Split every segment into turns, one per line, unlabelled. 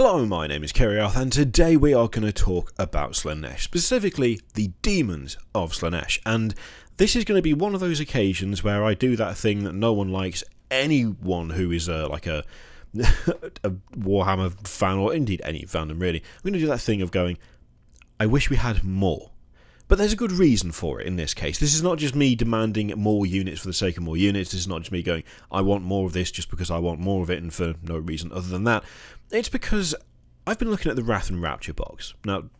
Hello, my name is Kiriath, and today we are going to talk about Slaanesh, specifically the demons of Slaanesh. And this is going to be one of those occasions where I do that thing that no one likes, anyone who is like a Warhammer fan, or indeed any fandom really. I'm going to do that thing of going, I wish we had more. But there's a good reason for it in this case. This is not just me demanding more units for the sake of more units. This is not just me going, I want more of this just because I want more of it and for no reason other than that. It's because I've been looking at the Wrath and Rapture box. Now, I'm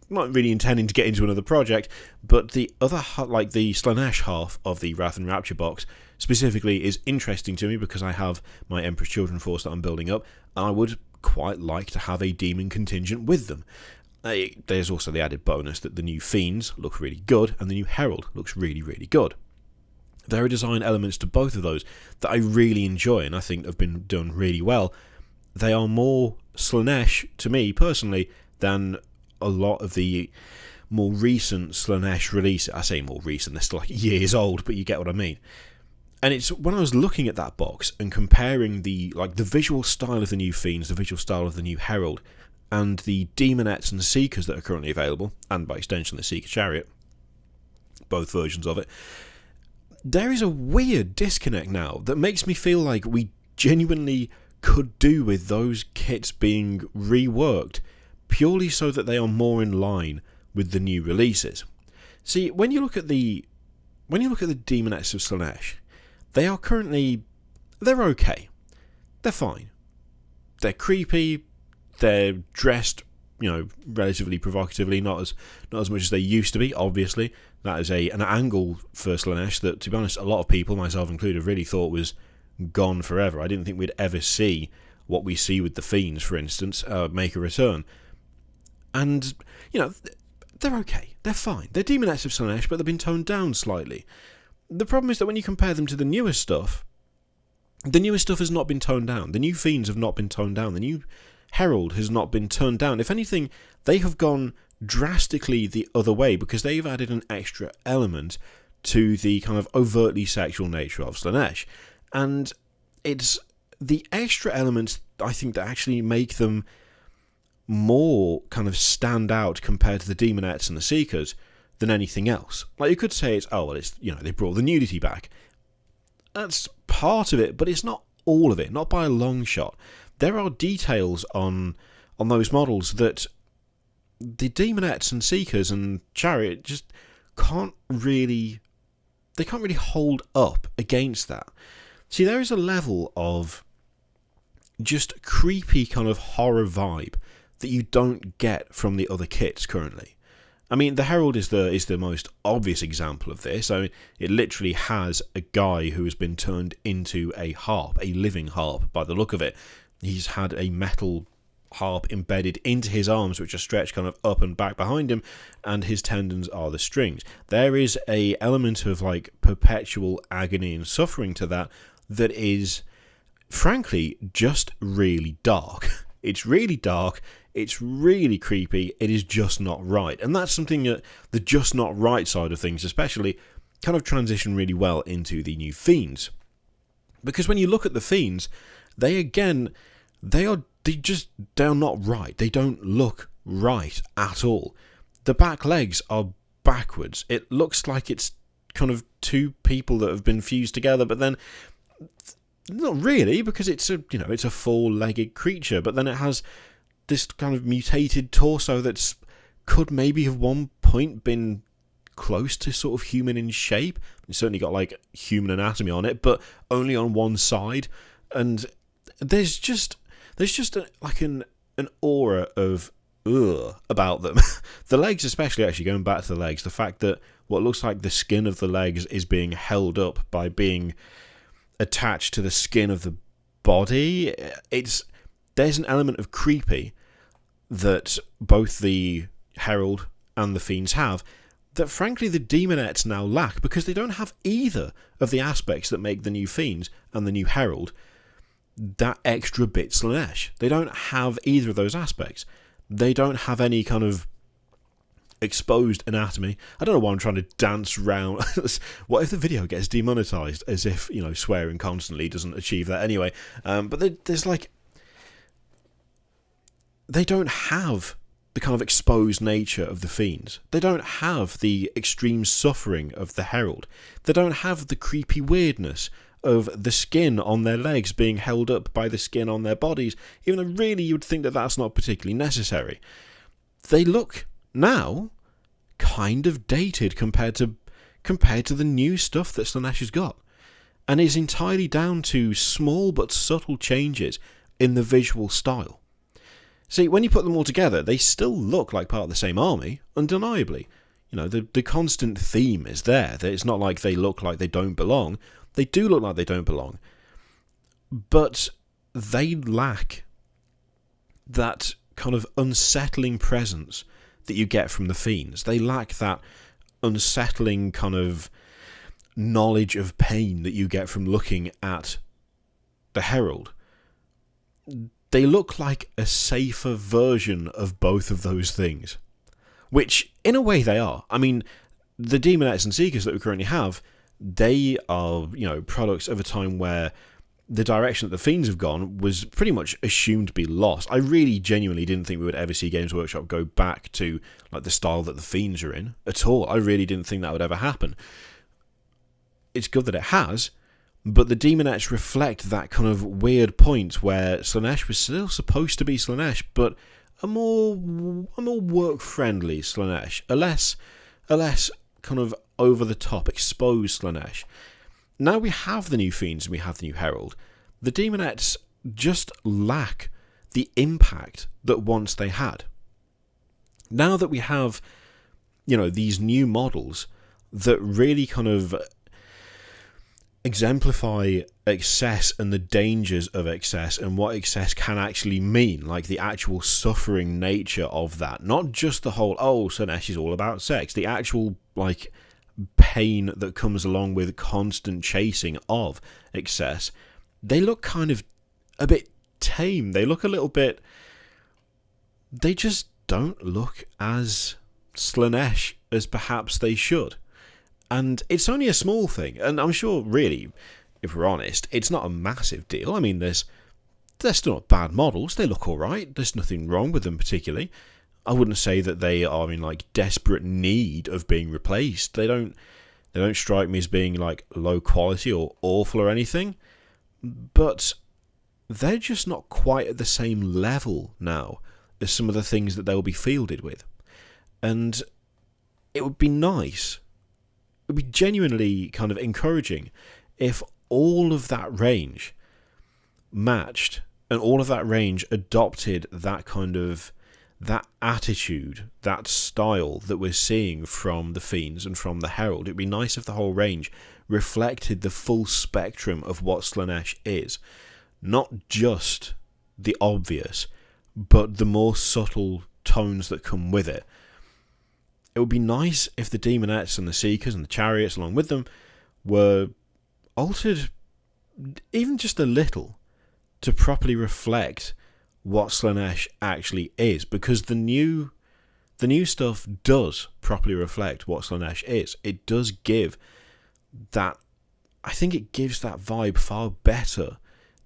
not really intending to get into another project, but the other, like the Slaanesh half of the Wrath and Rapture box specifically is interesting to me because I have my Emperor's Children force that I'm building up, and I would quite like to have a demon contingent with them. There's also the added bonus that the new Fiends look really good and the new Herald looks really, really good. There are design elements to both of those that I really enjoy and I think have been done really well. They are more Slaanesh, to me personally, than a lot of the more recent Slaanesh releases. I say more recent, they're still like years old, but you get what I mean. And it's when I was looking at that box and comparing the visual style of the new Fiends, the visual style of the new Herald, and the Demonettes and Seekers that are currently available, and by extension the Seeker Chariot, both versions of it, there is a weird disconnect now that makes me feel like we genuinely could do with those kits being reworked purely so that they are more in line with the new releases. See, when you look at the Demonettes of Slaanesh, they're okay. They're fine. They're creepy. They're dressed, relatively provocatively, not as much as they used to be, obviously. That is an angle for Slaanesh that, to be honest, a lot of people, myself included, really thought was gone forever. I didn't think we'd ever see what we see with the Fiends, for instance, make a return. And, they're okay. They're fine. They're Demonettes of Slaanesh, but they've been toned down slightly. The problem is that when you compare them to the newer stuff has not been toned down. The new Fiends have not been toned down. The new Herald has not been turned down. If anything, they have gone drastically the other way because they've added an extra element to the kind of overtly sexual nature of Slaanesh. And it's the extra elements, I think, that actually make them more kind of stand out compared to the Demonettes and the Seekers than anything else. Like, you could say they brought the nudity back. That's part of it, but it's not all of it, not by a long shot. There are details on those models that the Demonettes and Seekers and Chariot just can't really hold up against that. See, there is a level of just creepy kind of horror vibe that you don't get from the other kits currently. I mean, the Herald is the most obvious example of this. I mean, it literally has a guy who has been turned into a harp, a living harp by the look of it. He's had a metal harp embedded into his arms, which are stretched kind of up and back behind him, and his tendons are the strings. There is a element of like perpetual agony and suffering to that is, frankly, just really dark. It's really dark. It's really creepy. It is just not right. And that's something that the just not right side of things especially kind of transition really well into the new Fiends. Because when you look at the Fiends, they're not right. They don't look right at all. The back legs are backwards. It looks like it's kind of two people that have been fused together, but then not really, because it's a four-legged creature, but then it has this kind of mutated torso that's could maybe have one point been close to sort of human in shape. It's certainly got like human anatomy on it, but only on one side. And there's just an aura of about them. The legs especially, actually, going back to the legs, the fact that what looks like the skin of the legs is being held up by being attached to the skin of the body. There's an element of creepy that both the Herald and the Fiends have that frankly the Demonettes now lack, because they don't have either of the aspects that make the new Fiends and the new Herald that extra bit Slaanesh. They don't have either of those aspects. They don't have any kind of exposed anatomy. I don't know why I'm trying to dance round. What if the video gets demonetized? As if, swearing constantly doesn't achieve that anyway. But there's like they don't have the kind of exposed nature of the Fiends. They don't have the extreme suffering of the Herald. They don't have the creepy weirdness of the skin on their legs being held up by the skin on their bodies, even though really you would think that that's not particularly necessary. They look now kind of dated compared to the new stuff that Slaanesh has got, and it's entirely down to small but subtle changes in the visual style. See, when you put them all together, they still look like part of the same army, undeniably. You know, the constant theme is there. It's not like they look like they don't belong. They do look like they don't belong. But they lack that kind of unsettling presence that you get from the Fiends. They lack that unsettling kind of knowledge of pain that you get from looking at the Herald. They look like a safer version of both of those things, which in a way they are. I mean, the Demonettes and Seekers that we currently have, they are, you know, products of a time where the direction that the Fiends have gone was pretty much assumed to be lost. I really genuinely didn't think we would ever see Games Workshop go back to like the style that the Fiends are in at all. I really didn't think that would ever happen. It's good that it has, but the Demonettes reflect that kind of weird point where Slaanesh was still supposed to be Slaanesh, but a more work-friendly Slaanesh, a less kind of over-the-top, exposed Slaanesh. Now we have the new Fiends and we have the new Herald. The Demonettes just lack the impact that once they had. Now that we have, you know, these new models that really kind of exemplify excess and the dangers of excess and what excess can actually mean, like the actual suffering nature of that. Not just the whole, oh, Slaanesh is all about sex. The actual, like, pain that comes along with constant chasing of excess. They look kind of a bit tame. They look a little bit... They just don't look as Slaanesh as perhaps they should. And it's only a small thing, and I'm sure, really, if we're honest, it's not a massive deal. I mean, they're still not bad models. They look alright. There's nothing wrong with them particularly. I wouldn't say that they are in, like, desperate need of being replaced. They don't strike me as being, like, low quality or awful or anything. But they're just not quite at the same level now as some of the things that they'll be fielded with. And it would be nice... It would be genuinely kind of encouraging if all of that range matched and all of that range adopted that kind of, that attitude, that style that we're seeing from the Fiends and from the Herald. It'd be nice if the whole range reflected the full spectrum of what Slaanesh is. Not just the obvious, but the more subtle tones that come with it. It would be nice if the Demonettes and the Seekers and the Chariots along with them were altered even just a little to properly reflect what Slaanesh actually is, because the new stuff does properly reflect what Slaanesh is. It does give that... I think it gives that vibe far better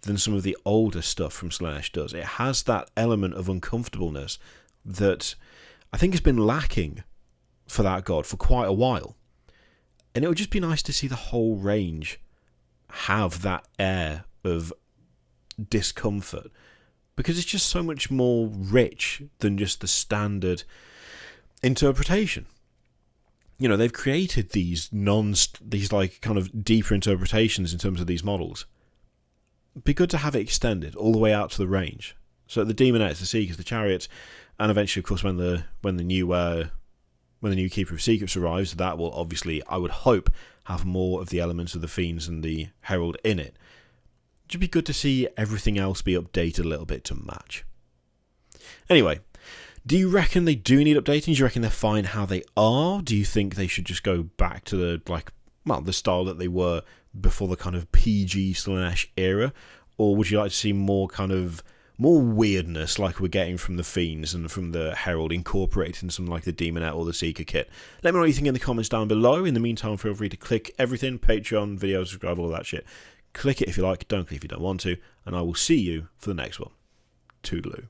than some of the older stuff from Slaanesh does. It has that element of uncomfortableness that I think has been lacking for that god for quite a while, and it would just be nice to see the whole range have that air of discomfort, because it's just so much more rich than just the standard interpretation. You know, they've created these like kind of deeper interpretations in terms of these models. It'd be good to have it extended all the way out to the range, so the Demonettes, the Seekers, the Chariots, and eventually, of course, when the new Keeper of Secrets arrives, that will obviously, I would hope, have more of the elements of the Fiends and the Herald in it. It would be good to see everything else be updated a little bit to match. Anyway, do you reckon they do need updating? Do you reckon they're fine how they are? Do you think they should just go back to the style that they were before the kind of PG Slaanesh era? Or would you like to see more weirdness like we're getting from the Fiends and from the Herald incorporated in something like the Demonette or the Seeker kit? Let me know what you think in the comments down below. In the meantime, feel free to click everything, Patreon, videos, subscribe, all that shit. Click it if you like, don't click if you don't want to, and I will see you for the next one. Toodaloo.